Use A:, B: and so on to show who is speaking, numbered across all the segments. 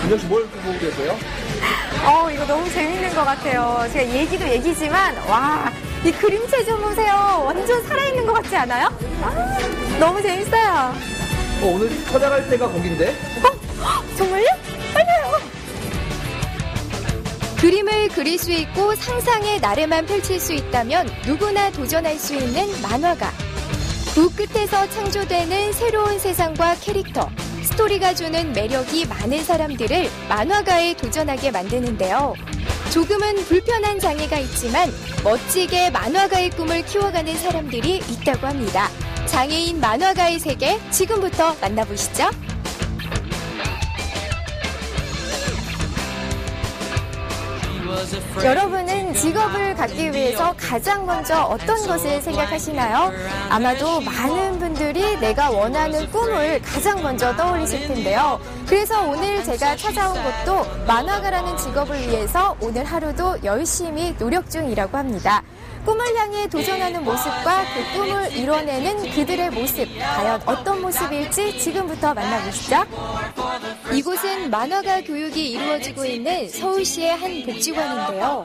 A: 민정 씨 뭘 보고 계세요?
B: 이거 너무 재밌는 것 같아요. 제가 얘기도 얘기지만, 와, 이 그림체 좀 보세요. 완전 살아있는 것 같지 않아요? 너무 재밌어요.
A: 오늘 찾아갈 때가 거긴데?
B: 정말요? 빨리요.
C: 그림을 그릴 수 있고 상상의 나래만 펼칠 수 있다면 누구나 도전할 수 있는 만화가. 그 끝에서 창조되는 새로운 세상과 캐릭터, 스토리가 주는 매력이 많은 사람들을 만화가에 도전하게 만드는데요. 조금은 불편한 장애가 있지만 멋지게 만화가의 꿈을 키워가는 사람들이 있다고 합니다. 장애인 만화가의 세계 지금부터 만나보시죠.
B: 여러분은 직업을 갖기 위해서 가장 먼저 어떤 것을 생각하시나요? 아마도 많은 분들이 내가 원하는 꿈을 가장 먼저 떠올리실 텐데요. 그래서 오늘 제가 찾아온 곳도 만화가라는 직업을 위해서 오늘 하루도 열심히 노력 중이라고 합니다. 꿈을 향해 도전하는 모습과 그 꿈을 이뤄내는 그들의 모습, 과연 어떤 모습일지 지금부터 만나보시죠.
C: 이곳은 만화가 교육이 이루어지고 있는 서울시의 한 복지관인데요.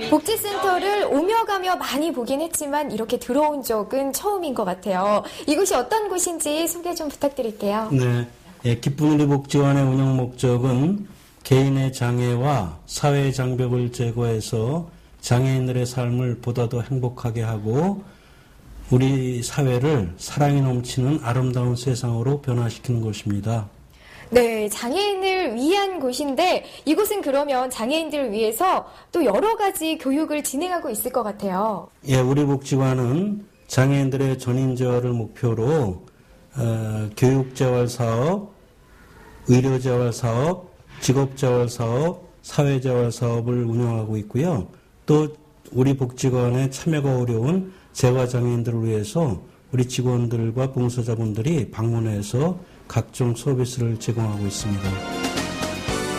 B: 복지센터를 오며 가며 많이 보긴 했지만 이렇게 들어온 적은 처음인 것 같아요. 이곳이 어떤 곳인지 소개 좀 부탁드릴게요.
D: 네, 기쁜 우리 복지관의 운영 목적은 개인의 장애와 사회의 장벽을 제거해서 장애인들의 삶을 보다 더 행복하게 하고 우리 사회를 사랑이 넘치는 아름다운 세상으로 변화시키는 곳입니다.
B: 네, 장애인을 위한 곳인데 이곳은 그러면 장애인들을 위해서 또 여러 가지 교육을 진행하고 있을 것 같아요.
D: 예, 우리 복지관은 장애인들의 전인재활을 목표로 교육재활사업, 의료재활사업, 직업재활사업, 사회재활사업을 운영하고 있고요. 또 우리 복지관에 참여가 어려운 재가장애인들을 위해서 우리 직원들과 봉사자분들이 방문해서 각종 서비스를 제공하고 있습니다.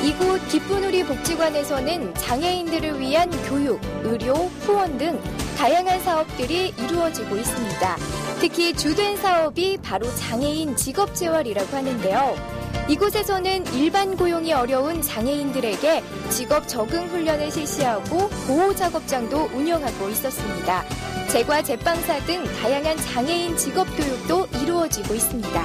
C: 이곳 기쁜 우리 복지관에서는 장애인들을 위한 교육, 의료, 후원 등 다양한 사업들이 이루어지고 있습니다. 특히 주된 사업이 바로 장애인 직업재활이라고 하는데요. 이곳에서는 일반 고용이 어려운 장애인들에게 직업 적응 훈련을 실시하고 보호 작업장도 운영하고 있었습니다. 제과 제빵사 등 다양한 장애인 직업 교육도 이루어지고 있습니다.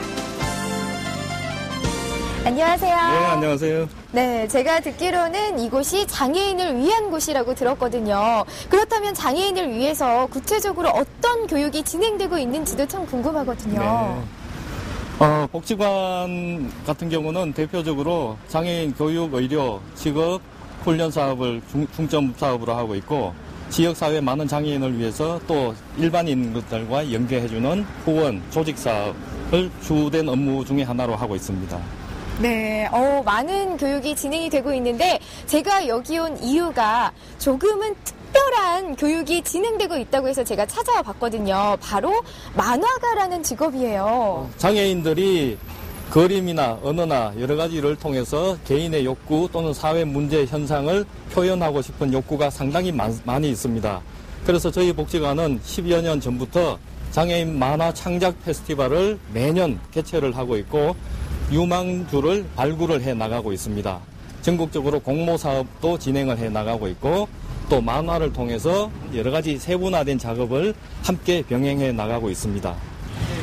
B: 안녕하세요.
E: 네, 안녕하세요.
B: 네, 제가 듣기로는 이곳이 장애인을 위한 곳이라고 들었거든요. 그렇다면 장애인을 위해서 구체적으로 어떤 교육이 진행되고 있는지도 참 궁금하거든요.
E: 네. 복지관 같은 경우는 대표적으로 장애인 교육, 의료, 직업, 훈련 사업을 중점 사업으로 하고 있고 지역사회 많은 장애인을 위해서 또 일반인들과 연계해주는 후원, 조직 사업을 주된 업무 중에 하나로 하고 있습니다.
B: 네, 많은 교육이 진행이 되고 있는데 제가 여기 온 이유가 조금은 특별한 교육이 진행되고 있다고 해서 제가 찾아와 봤거든요. 바로 만화가라는 직업이에요.
E: 장애인들이 그림이나 언어나 여러 가지를 통해서 개인의 욕구 또는 사회 문제 현상을 표현하고 싶은 욕구가 상당히 많이 있습니다. 그래서 저희 복지관은 10여 년 전부터 장애인 만화 창작 페스티벌을 매년 개최를 하고 있고 유망주를 발굴을 해 나가고 있습니다. 전국적으로 공모 사업도 진행을 해 나가고 있고 또 만화를 통해서 여러 가지 세분화된 작업을 함께 병행해 나가고 있습니다.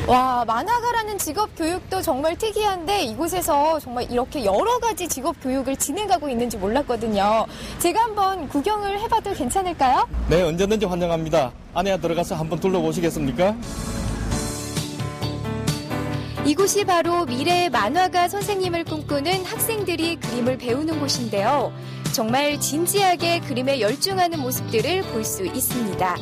B: 와, 만화가라는 직업 교육도 정말 특이한데 이곳에서 정말 이렇게 여러 가지 직업 교육을 진행하고 있는지 몰랐거든요. 제가 한번 구경을 해봐도 괜찮을까요?
E: 네, 언제든지 환영합니다. 안에 들어가서 한번 둘러보시겠습니까?
C: 이곳이 바로 미래의 만화가 선생님을 꿈꾸는 학생들이 그림을 배우는 곳인데요. 정말 진지하게 그림에 열중하는 모습들을 볼 수 있습니다.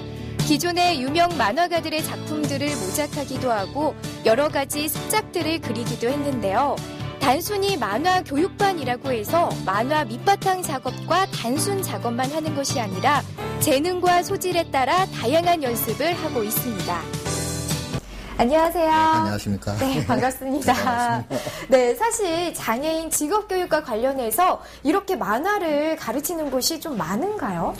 C: 기존의 유명 만화가들의 작품들을 모작하기도 하고 여러 가지 습작들을 그리기도 했는데요. 단순히 만화 교육반이라고 해서 만화 밑바탕 작업과 단순 작업만 하는 것이 아니라 재능과 소질에 따라 다양한 연습을 하고 있습니다.
B: 안녕하세요.
F: 안녕하십니까.
B: 네, 반갑습니다.
F: 네, 반갑습니다.
B: 네, 사실 장애인 직업교육과 관련해서 이렇게 만화를 가르치는 곳이 좀 많은가요?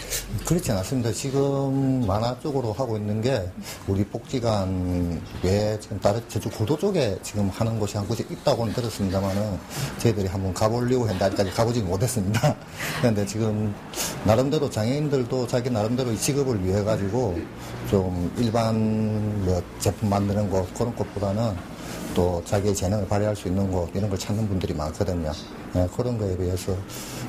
F: 그렇지 않습니다. 지금 만화 쪽으로 하고 있는 게 우리 복지관 외에 지금 다른 저쪽 고도 쪽에 지금 하는 곳이 한 곳이 있다고는 들었습니다만은 저희들이 한번 가보려고 했는데 아직까지 가보지 못했습니다. 그런데 지금 나름대로 장애인들도 자기 나름대로 이 직업을 위해 가지고 좀 일반 뭐 제품 만드는 곳 그런 곳보다는 또 자기의 재능을 발휘할 수 있는 곳 이런 걸 찾는 분들이 많거든요. 네, 그런 거에 비해서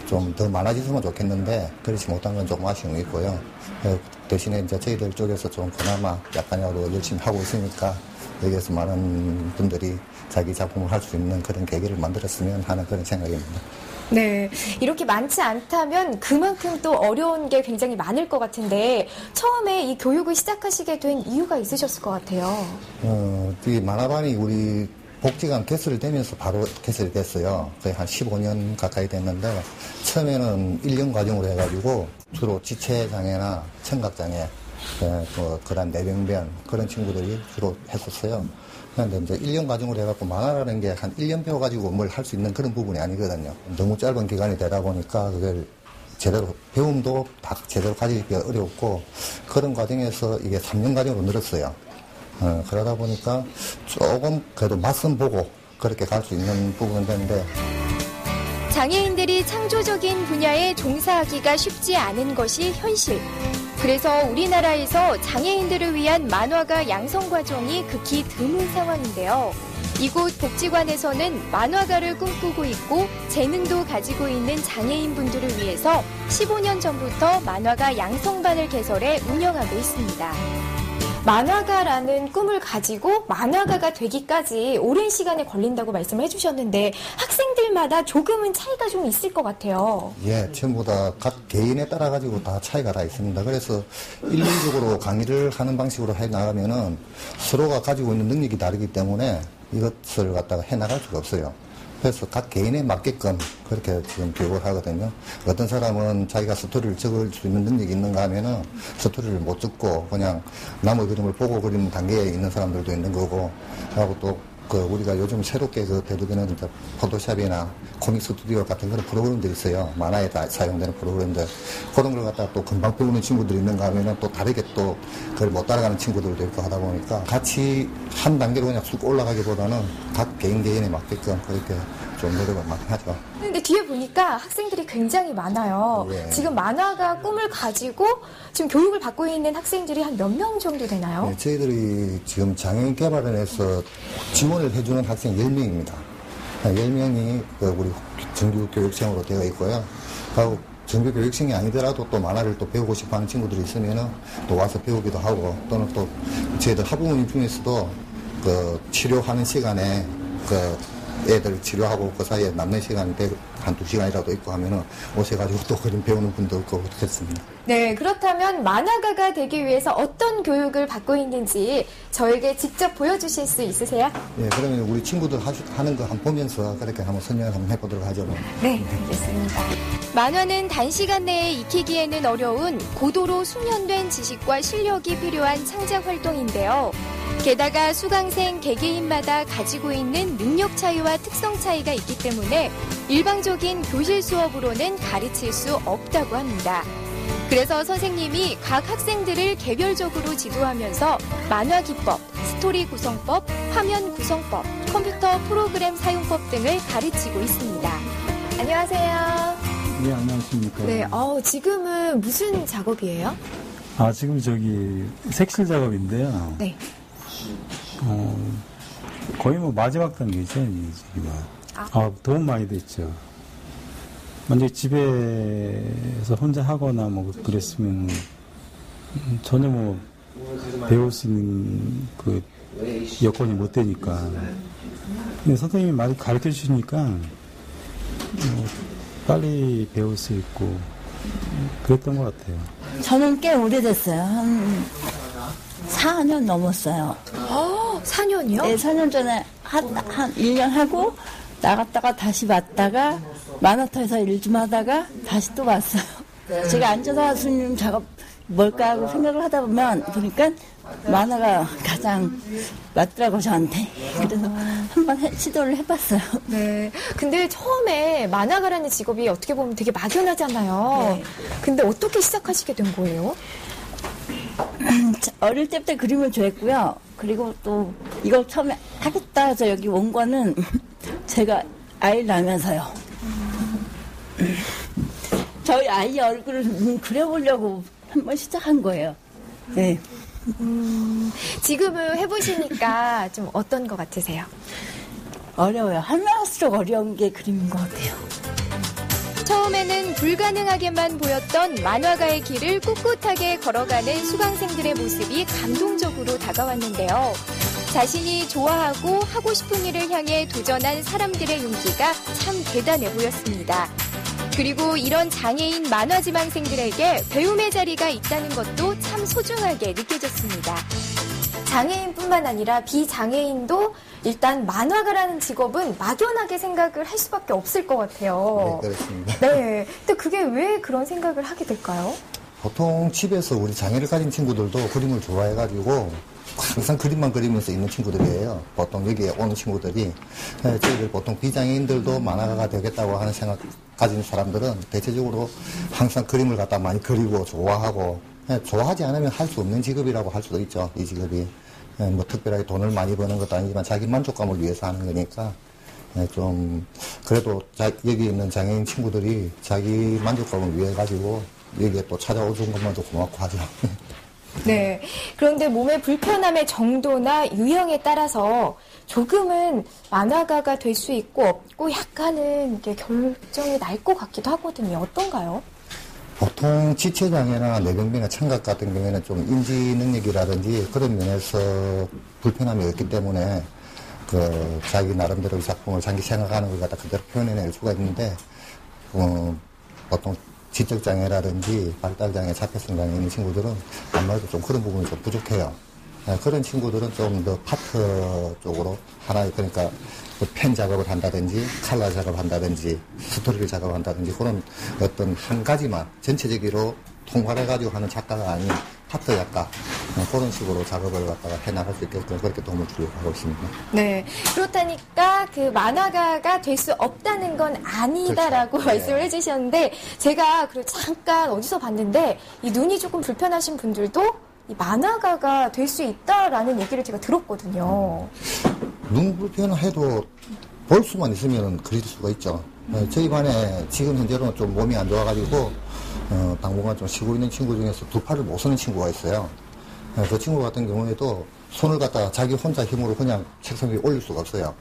F: 좀 더 많아졌으면 좋겠는데 그렇지 못한 건 조금 아쉬움이 있고요. 네, 대신에 이제 저희들 쪽에서 좀 그나마 약간이라도 열심히 하고 있으니까 여기에서 많은 분들이 자기 작품을 할 수 있는 그런 계기를 만들었으면 하는 그런 생각입니다.
B: 네, 이렇게 많지 않다면 그만큼 또 어려운 게 굉장히 많을 것 같은데 처음에 이 교육을 시작하시게 된 이유가 있으셨을 것 같아요.
F: 이 만화반이 우리 복지관 개설이 되면서 바로 개설이 됐어요. 거의 한 15년 가까이 됐는데 처음에는 1년 과정으로 해가지고 주로 지체장애나 청각장애, 그다음 내병변 그런 친구들이 주로 했었어요. 그런데 이제 1년 과정으로 해갖고 만화라는 게 한 1년 배워가지고 뭘 할 수 있는 그런 부분이 아니거든요. 너무 짧은 기간이 되다 보니까 그걸 제대로 배움도 다 제대로 가지기가 어렵고 그런 과정에서 이게 3년 과정으로 늘었어요. 그러다 보니까 조금 그래도 맛은 보고 그렇게 갈 수 있는 부분은 되는데
C: 장애인들이 창조적인 분야에 종사하기가 쉽지 않은 것이 현실. 그래서 우리나라에서 장애인들을 위한 만화가 양성 과정이 극히 드문 상황인데요. 이곳 복지관에서는 만화가를 꿈꾸고 있고 재능도 가지고 있는 장애인분들을 위해서 15년 전부터 만화가 양성반을 개설해 운영하고 있습니다.
B: 만화가라는 꿈을 가지고 만화가가 되기까지 오랜 시간이 걸린다고 말씀을 해주셨는데 학생들마다 조금은 차이가 좀 있을 것 같아요.
F: 예, 전부 다 각 개인에 따라 가지고 다 차이가 다 있습니다. 그래서 일률적으로 강의를 하는 방식으로 해 나가면은 서로가 가지고 있는 능력이 다르기 때문에 이것을 갖다가 해 나갈 수가 없어요. 그래서 각 개인에 맞게끔 그렇게 지금 교육을 하거든요. 어떤 사람은 자기가 스토리를 적을 수 있는 능력이 있는가 하면은 스토리를 못 적고 그냥 남의 그림을 보고 그리는 단계에 있는 사람들도 있는 거고, 하고 또 우리가 요즘 새롭게 대두되는 이제 포토샵이나 코믹 스튜디오 같은 그런 프로그램들이 있어요. 만화에 다 사용되는 프로그램들. 그런 걸 갖다가 또 금방 배우는 친구들이 있는가 하면은 또 다르게 또 그걸 못 따라가는 친구들도 있고 하다 보니까 같이 한 단계로 그냥 쑥 올라가기보다는 각 개인에 맞게끔 그렇게 좀 노력을 많이 하죠.
B: 근데 뒤에 보니까 학생들이 굉장히 많아요.
F: 예.
B: 지금 만화가 꿈을 가지고 지금 교육을 받고 있는 학생들이 한 몇 명 정도 되나요?
F: 네, 저희들이 지금 장애인 개발원에서 지원을 해주는 학생 10명입니다. 10명이 우리 정규 교육생으로 되어 있고요. 하고 정규 교육생이 아니더라도 또 만화를 또 배우고 싶어 하는 친구들이 있으면은 또 와서 배우기도 하고, 또는 또 저희들 학부모님 중에서도 치료하는 시간에 애들 치료하고 그 사이에 남는 시간이 한 2시간이라도 있고 하면은 오셔가지고 또 그림 배우는 분도 있고 그렇습니다.
B: 네, 그렇다면 만화가가 되기 위해서 어떤 교육을 받고 있는지 저에게 직접 보여주실 수 있으세요?
F: 네, 그러면 우리 친구들 하는 거 한번 보면서 그렇게 한번 설명을 한번 해보도록 하죠.
B: 네, 알겠습니다.
C: 만화는 단시간 내에 익히기에는 어려운 고도로 숙련된 지식과 실력이 필요한 창작 활동인데요. 게다가 수강생 개개인마다 가지고 있는 능력 차이와 특성 차이가 있기 때문에 일방적인 교실 수업으로는 가르칠 수 없다고 합니다. 그래서 선생님이 각 학생들을 개별적으로 지도하면서 만화 기법, 스토리 구성법, 화면 구성법, 컴퓨터 프로그램 사용법 등을 가르치고 있습니다.
B: 안녕하세요.
D: 네, 안녕하십니까.
B: 네, 지금은 무슨 작업이에요?
D: 지금 색칠 작업인데요.
B: 네.
D: 거의 마지막 단계죠, 지금. 도움 많이 됐죠. 먼저 집에서 혼자 하거나 그랬으면 전혀 배울 수 있는 여건이 못 되니까. 근데 선생님이 많이 가르쳐 주시니까 빨리 배울 수 있고 그랬던 것 같아요.
G: 저는 꽤 오래됐어요. 한 4년 넘었어요.
B: 4년이요?
G: 네, 4년 전에 한 1년 하고 나갔다가 다시 왔다가 만화터에서 일 좀 하다가 다시 또 왔어요. 제가 앉아서 할 수 있는 작업 뭘까 하고 생각을 하다 보니까 만화가 가장 맞더라고 저한테. 그래서 한번 시도를 해봤어요.
B: 네. 근데 처음에 만화가라는 직업이 어떻게 보면 되게 막연하잖아요.
G: 네.
B: 근데 어떻게 시작하시게 된 거예요?
G: 어릴 때부터 그림을 좋아했고요. 그리고 또 이걸 처음에 하겠다 해서 여기 온 거는 제가 아이를 낳으면서요. 저희 아이 얼굴을 그려보려고 한번 시작한 거예요. 네.
B: 지금은 해보시니까 좀 어떤 것 같으세요?
G: 어려워요. 하면 할수록 어려운 게 그림인 것 같아요.
C: 처음에는 불가능하게만 보였던 만화가의 길을 꿋꿋하게 걸어가는 수강생들의 모습이 감동적으로 다가왔는데요. 자신이 좋아하고 하고 싶은 일을 향해 도전한 사람들의 용기가 참 대단해 보였습니다. 그리고 이런 장애인 만화 지망생들에게 배움의 자리가 있다는 것도 참 소중하게 느껴졌습니다.
B: 장애인뿐만 아니라 비장애인도 일단 만화가라는 직업은 막연하게 생각을 할 수밖에 없을 것 같아요.
F: 네, 그렇습니다.
B: 네. 근데 그게 왜 그런 생각을 하게 될까요?
F: 보통 집에서 우리 장애를 가진 친구들도 그림을 좋아해가지고 항상 그림만 그리면서 있는 친구들이에요. 보통 여기에 오는 친구들이. 저희들 보통 비장애인들도 만화가가 되겠다고 하는 생각 가진 사람들은 대체적으로 항상 그림을 갖다 많이 그리고 좋아하고, 좋아하지 않으면 할 수 없는 직업이라고 할 수도 있죠, 이 직업이. 뭐 특별하게 돈을 많이 버는 것도 아니지만 자기 만족감을 위해서 하는 거니까 좀 그래도 여기 있는 장애인 친구들이 자기 만족감을 위해 가지고 여기에 또 찾아오는 것만도 고맙고 하죠.
B: 네. 그런데 몸의 불편함의 정도나 유형에 따라서 조금은 만화가가 될 수 있고 없고 약간은 이게 결정이 날 것 같기도 하거든요. 어떤가요?
F: 보통 지체장애나 뇌병변이나 청각 같은 경우에는 좀 인지 능력이라든지 그런 면에서 불편함이 없기 때문에 자기 나름대로 작품을 자기 생각하는 걸 갖다 그대로 표현해낼 수가 있는데 보통 지적장애라든지 발달장애, 자폐성 장애 있는 친구들은 아무래도 좀 그런 부분이 좀 부족해요. 그런 친구들은 좀 더 파트 쪽으로 하나의 그러니까 펜 작업을 한다든지 칼라 작업을 한다든지 스토리를 작업한다든지 그런 어떤 한 가지만 전체적으로 통괄해가지고 하는 작가가 아닌 파트 작가 그런 식으로 작업을 갖다가 해나갈 수 있게끔 그렇게 도움을 주려고 하고 있습니다.
B: 네. 그렇다니까 그 만화가가 될 수 없다는 건 아니다라고
F: 그렇죠.
B: 말씀을 해주셨는데 제가 잠깐 어디서 봤는데 이 눈이 조금 불편하신 분들도 이 만화가가 될 수 있다라는 얘기를 제가 들었거든요.
F: 눈 불편해도 볼 수만 있으면 그릴 수가 있죠. 저희 반에 지금 현재로는 좀 몸이 안 좋아가지고 당분간 좀 쉬고 있는 친구 중에서 두 팔을 못 쓰는 친구가 있어요. 그 친구 같은 경우에도 손을 갖다가 자기 혼자 힘으로 그냥 책상 위에 올릴 수가 없어요.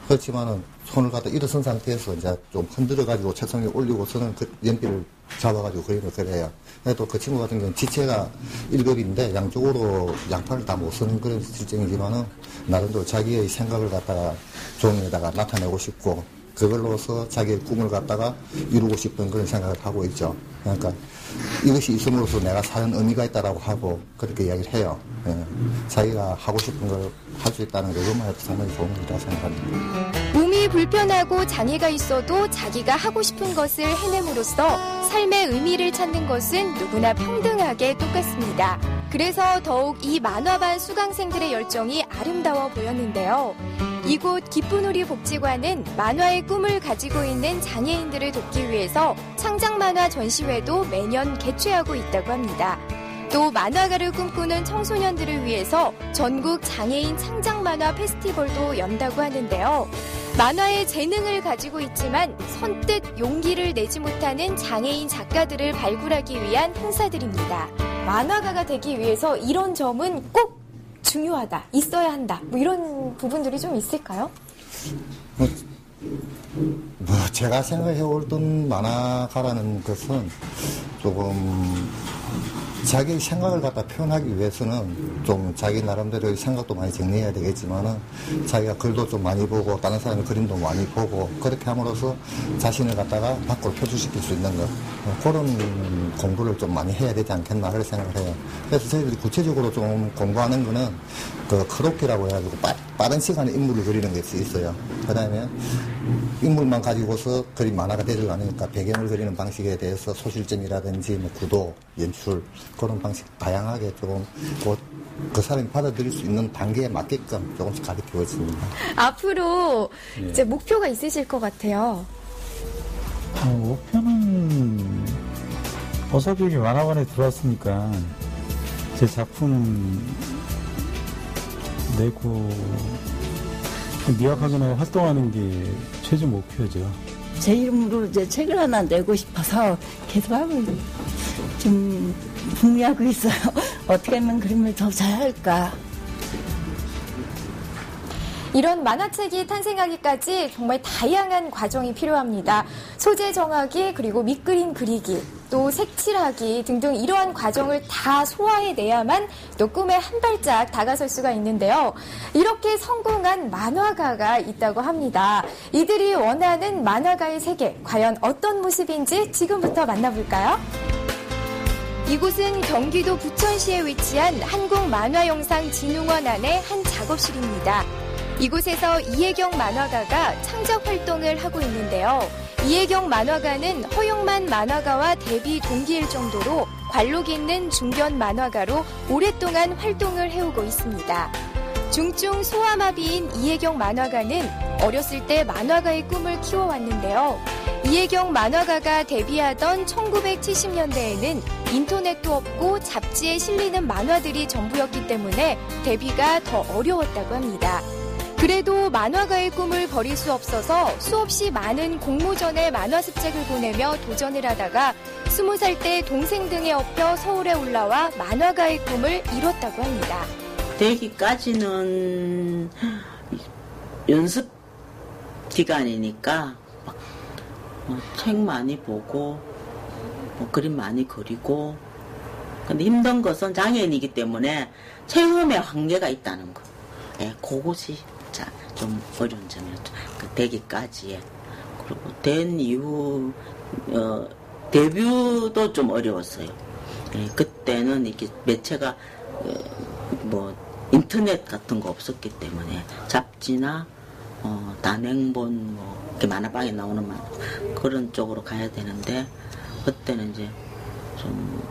F: 그렇지만은 손을 갖다 일어선 상태에서 이제 좀 흔들어가지고 책상 위에 올리고서는 그 연필을 잡아가지고 그림을 그려요. 그래도 그 친구 같은 경우는 지체가 1급인데 양쪽으로 양팔을 다 못 쓰는 그런 실정이지만은 나름대로 자기의 생각을 갖다가 종이에다가 나타내고 싶고 그걸로서 자기의 꿈을 갖다가 이루고 싶은 그런 생각을 하고 있죠. 그러니까 이것이 있음으로써 내가 사는 의미가 있다라고 하고 그렇게 이야기를 해요. 자기가 하고 싶은 걸 할 수 있다는 그것만 해도 상당히 좋은 일이라고 생각합니다.
C: 몸이 불편하고 장애가 있어도 자기가 하고 싶은 것을 해냄으로써 삶의 의미를 찾는 것은 누구나 평등하게 똑같습니다. 그래서 더욱 이 만화반 수강생들의 열정이 아름다워 보였는데요. 이곳 기쁜우리 복지관은 만화의 꿈을 가지고 있는 장애인들을 돕기 위해서 창작만화 전시회도 매년 개최하고 있다고 합니다. 또 만화가를 꿈꾸는 청소년들을 위해서 전국 장애인 창작만화 페스티벌도 연다고 하는데요. 만화의 재능을 가지고 있지만 선뜻 용기를 내지 못하는 장애인 작가들을 발굴하기 위한 행사들입니다.
B: 만화가가 되기 위해서 이런 점은 꼭 중요하다, 있어야 한다, 뭐 이런 부분들이 좀 있을까요?
F: 제가 생각해오던 만화가라는 것은 조금 자기 생각을 갖다 표현하기 위해서는 좀 자기 나름대로의 생각도 많이 정리해야 되겠지만은 자기가 글도 좀 많이 보고 다른 사람의 그림도 많이 보고 그렇게 함으로써 자신을 갖다가 밖으로 표출시킬 수 있는 것 그런 공부를 좀 많이 해야 되지 않겠나 그렇게 생각을 해요. 그래서 저희들이 구체적으로 좀 공부하는 거는 그 크로키라고 해가지고 빠른 시간에 인물을 그리는 것이 있어요. 그 다음에 인물만 가지고서 그림 만화가 되질 않으니까 배경을 그리는 방식에 대해서 소실점이라든지 뭐 구도, 연출 그런 방식 다양하게 조금 그 사람이 받아들일 수 있는 단계에 맞게끔 조금씩 가르치고 있습니다.
B: 앞으로 이제 목표가 있으실 것 같아요.
H: 목표는 어차피 여기 만화관에 들어왔으니까 제 작품 내고 미약하게나 활동하는 게 최종 목표죠.
G: 제 이름으로 이제 책을 하나 내고 싶어서 계속 하고 좀 궁리하고 있어요. 어떻게 하면 그림을 더 잘할까.
B: 이런 만화책이 탄생하기까지 정말 다양한 과정이 필요합니다. 소재 정하기, 그리고 밑그림 그리기, 또 색칠하기 등등 이러한 과정을 다 소화해내야만 또 꿈에 한 발짝 다가설 수가 있는데요. 이렇게 성공한 만화가가 있다고 합니다. 이들이 원하는 만화가의 세계, 과연 어떤 모습인지 지금부터 만나볼까요?
C: 이곳은 경기도 부천시에 위치한 한국만화영상진흥원 안의 한 작업실입니다. 이곳에서 이혜경 만화가가 창작 활동을 하고 있는데요. 이혜경 만화가는 허용만 만화가와 데뷔 동기일 정도로 관록 있는 중견 만화가로 오랫동안 활동을 해오고 있습니다. 중증 소아마비인 이혜경 만화가는 어렸을 때 만화가의 꿈을 키워왔는데요. 이혜경 만화가가 데뷔하던 1970년대에는 인터넷도 없고 잡지에 실리는 만화들이 전부였기 때문에 데뷔가 더 어려웠다고 합니다. 그래도 만화가의 꿈을 버릴 수 없어서 수없이 많은 공모전에 만화 습작을 보내며 도전을 하다가 20살 때 동생 등에 업혀 서울에 올라와 만화가의 꿈을 이뤘다고 합니다.
I: 되기까지는 연습 기간이니까 책 많이 보고 그림 많이 그리고, 근데 힘든 것은 장애인이기 때문에 체험에 한계가 있다는 거. 그것이 좀 어려운 점이었죠. 되기까지에. 그리고 된 이후 데뷔도 좀 어려웠어요. 그때는 이렇게 매체가 인터넷 같은 거 없었기 때문에 잡지나 단행본 이렇게 만화방에 나오는 만화 그런 쪽으로 가야 되는데, 그때는 이제 좀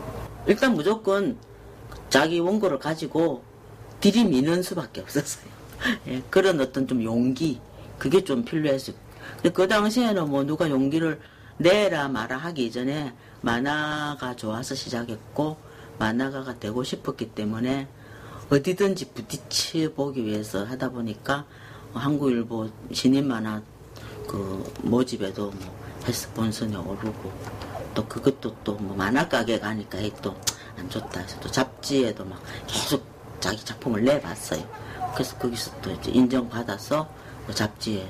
I: 일단 무조건 자기 원고를 가지고 들이미는 수밖에 없었어요. 그런 어떤 좀 용기, 그게 좀 필요했어요. 근데 그 당시에는 누가 용기를 내라 마라 하기 이전에 만화가 좋아서 시작했고 만화가가 되고 싶었기 때문에 어디든지 부딪혀 보기 위해서 하다 보니까 한국일보 신인 만화 모집에도 스폰서에 오르고, 또 그것도 또 만화 가게 가니까 또 안 좋다 해서 또 잡지에도 막 계속 자기 작품을 내봤어요. 그래서 거기서 또 이제 인정받아서 잡지에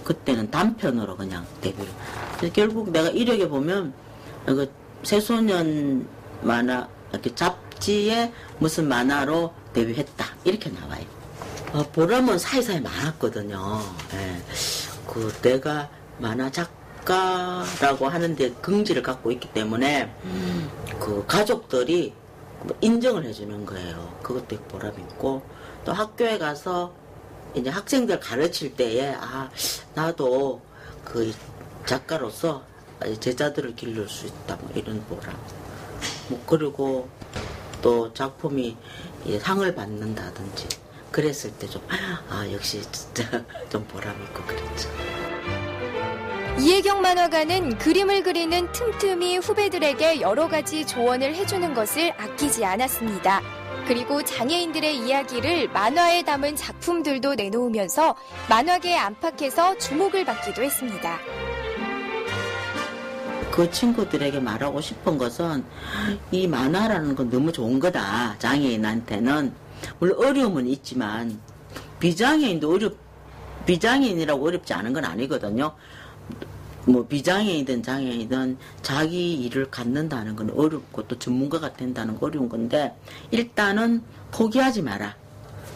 I: 그때는 단편으로 그냥 데뷔를. 그래서 결국 내가 이력에 보면 새소년 만화 이렇게 잡지에 무슨 만화로 데뷔했다 이렇게 나와요. 보람은 사이사이 많았거든요. 내가 만화 작가라고 하는데 긍지를 갖고 있기 때문에 가족들이 인정을 해주는 거예요. 그것도 보람 있고, 또 학교에 가서 이제 학생들 가르칠 때에 나도 작가로서 제자들을 기를 수 있다 이런 보람. 그리고 또 작품이 상을 받는다든지 그랬을 때 좀 역시 진짜 좀 보람 있고 그랬죠.
C: 이혜경 만화가는 그림을 그리는 틈틈이 후배들에게 여러 가지 조언을 해주는 것을 아끼지 않았습니다. 그리고 장애인들의 이야기를 만화에 담은 작품들도 내놓으면서 만화계 안팎에서 주목을 받기도 했습니다.
I: 그 친구들에게 말하고 싶은 것은 이 만화라는 건 너무 좋은 거다. 장애인한테는. 물론 어려움은 있지만 비장애인이라고 어렵지 않은 건 아니거든요. 비장애인이든 장애인이든 자기 일을 갖는다는 건 어렵고 또 전문가가 된다는 건 어려운 건데, 일단은 포기하지 마라.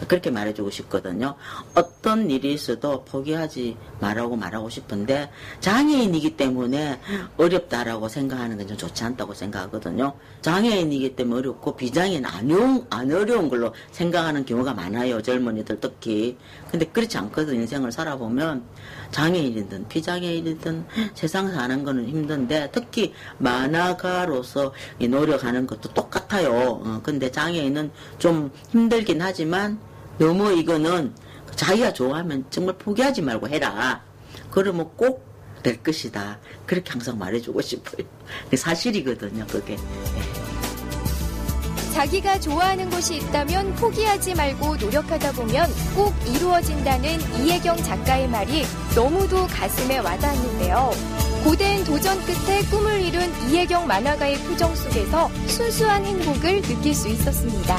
I: 그렇게 말해주고 싶거든요. 어떤 일이 있어도 포기하지 말하고 싶은데 장애인이기 때문에 어렵다라고 생각하는 건 좀 좋지 않다고 생각하거든요. 장애인이기 때문에 어렵고 비장애인 안 어려운 걸로 생각하는 경우가 많아요. 젊은이들 특히. 근데 그렇지 않거든. 인생을 살아보면 장애인이든 비장애인이든 세상 사는 거는 힘든데 특히 만화가로서 이 노력하는 것도 똑같아요. 근데 장애인은 좀 힘들긴 하지만 너무 이거는 자기가 좋아하면 정말 포기하지 말고 해라. 그러면 꼭 될 것이다. 그렇게 항상 말해주고 싶어요. 사실이거든요, 그게.
C: 자기가 좋아하는 곳이 있다면 포기하지 말고 노력하다 보면 꼭 이루어진다는 이혜경 작가의 말이 너무도 가슴에 와닿았는데요. 고된 도전 끝에 꿈을 이룬 이혜경 만화가의 표정 속에서 순수한 행복을 느낄 수 있었습니다.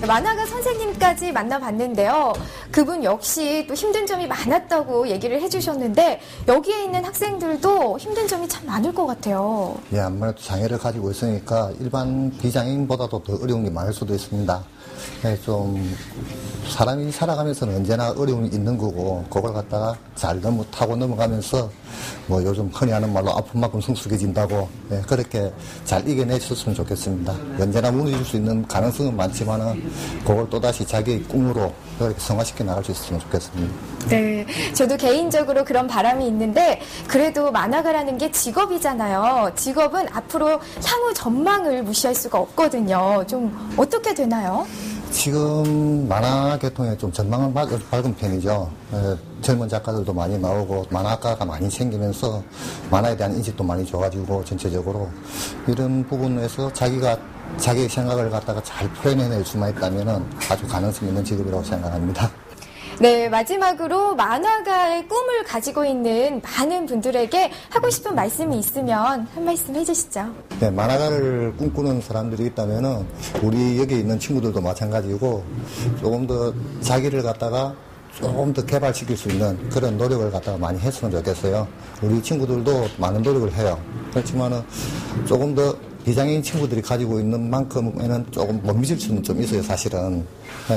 B: 만화가 선생님까지 만나봤는데요. 그분 역시 또 힘든 점이 많았다고 얘기를 해주셨는데 여기에 있는 학생들도 힘든 점이 참 많을 것 같아요.
F: 예, 아무래도 장애를 가지고 있으니까 일반 비장애인보다도 더 어려운 게 많을 수도 있습니다. 예, 좀 사람이 살아가면서는 언제나 어려움이 있는 거고 그걸 갖다가 잘 타고 넘어가면서 뭐 요즘 흔히 하는 말로 아픈 만큼 성숙해진다고 예, 그렇게 잘 이겨내셨으면 좋겠습니다. 언제나 무너질 수 있는 가능성은 많지만은 그걸 또다시 자기의 꿈으로 그렇게 성화시켜 나갈 수 있으면 좋겠습니다.
B: 네, 저도 개인적으로 그런 바람이 있는데 그래도 만화가라는 게 직업이잖아요. 직업은 앞으로 향후 전망을 무시할 수가 없거든요. 좀 어떻게 되나요?
F: 지금 만화 계통에 좀 전망은 밝은 편이죠. 젊은 작가들도 많이 나오고 만화가가 많이 생기면서 만화에 대한 인식도 많이 좋아지고 전체적으로 이런 부분에서 자기가 자기의 생각을 갖다가 잘 표현해낼 수만 있다면 아주 가능성 있는 직업이라고 생각합니다.
B: 네, 마지막으로 만화가의 꿈을 가지고 있는 많은 분들에게 하고 싶은 말씀이 있으면 한 말씀 해주시죠.
F: 네, 만화가를 꿈꾸는 사람들이 있다면은 우리 여기 있는 친구들도 마찬가지고 조금 더 자기를 갖다가 조금 더 개발시킬 수 있는 그런 노력을 갖다가 많이 했으면 좋겠어요. 우리 친구들도 많은 노력을 해요. 그렇지만은 조금 더 비장애인 친구들이 가지고 있는 만큼에는 조금 못 미칠 수는 좀 있어요, 사실은.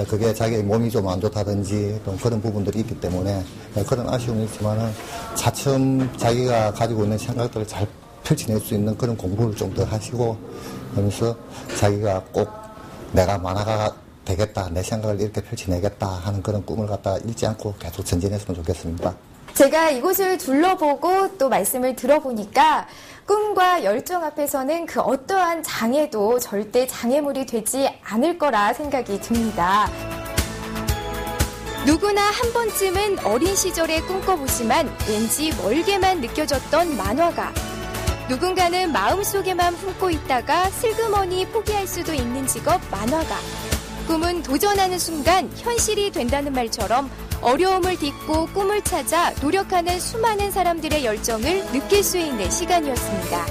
F: 그게 자기의 몸이 좀 안 좋다든지 또 그런 부분들이 있기 때문에 그런 아쉬움이 있지만은 차츰 자기가 가지고 있는 생각들을 잘 펼쳐낼 수 있는 그런 공부를 좀 더 하시고 그러면서 자기가 꼭 내가 만화가가 되겠다, 내 생각을 이렇게 펼쳐내겠다 하는 그런 꿈을 갖다 잃지 않고 계속 전진했으면 좋겠습니다.
B: 제가 이곳을 둘러보고 또 말씀을 들어보니까 꿈과 열정 앞에서는 그 어떠한 장애도 절대 장애물이 되지 않을 거라 생각이 듭니다.
C: 누구나 한 번쯤은 어린 시절에 꿈꿔보지만 왠지 멀게만 느껴졌던 만화가. 누군가는 마음속에만 품고 있다가 슬그머니 포기할 수도 있는 직업 만화가. 꿈은 도전하는 순간 현실이 된다는 말처럼 어려움을 딛고 꿈을 찾아 노력하는 수많은 사람들의 열정을 느낄 수 있는 시간이었습니다.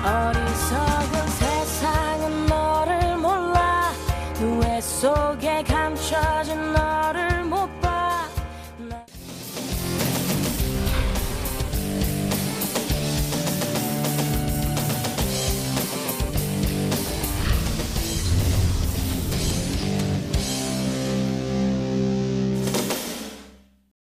J: 어리석은 세상은 너를 몰라 누에 속에 감춰진 너를